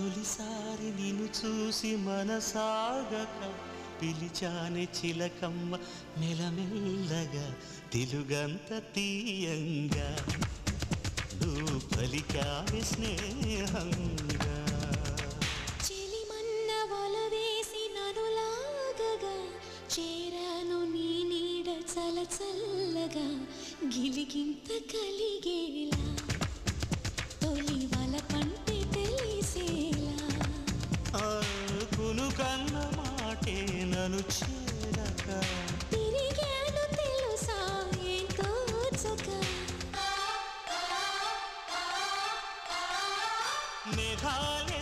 తొలిసారి నిన్ను చూసి మనసాగక పిలిచానే చిలకమ్మ మెలమెల్లగా తెలుగంత తీయంగా నువ్వు పలికావి స్నేహంగా చెలిమన్న వల వేసి నన్ను లాగగా చేరాను నీ నీడ చలచల్లగా గిలిగింత కలిగేలా తొలి వల పంటే తెలిసేలా కును కన్న మాటే నన్ను చేరక తిరిగాను తెలుసా ఎంతో మేఘాలే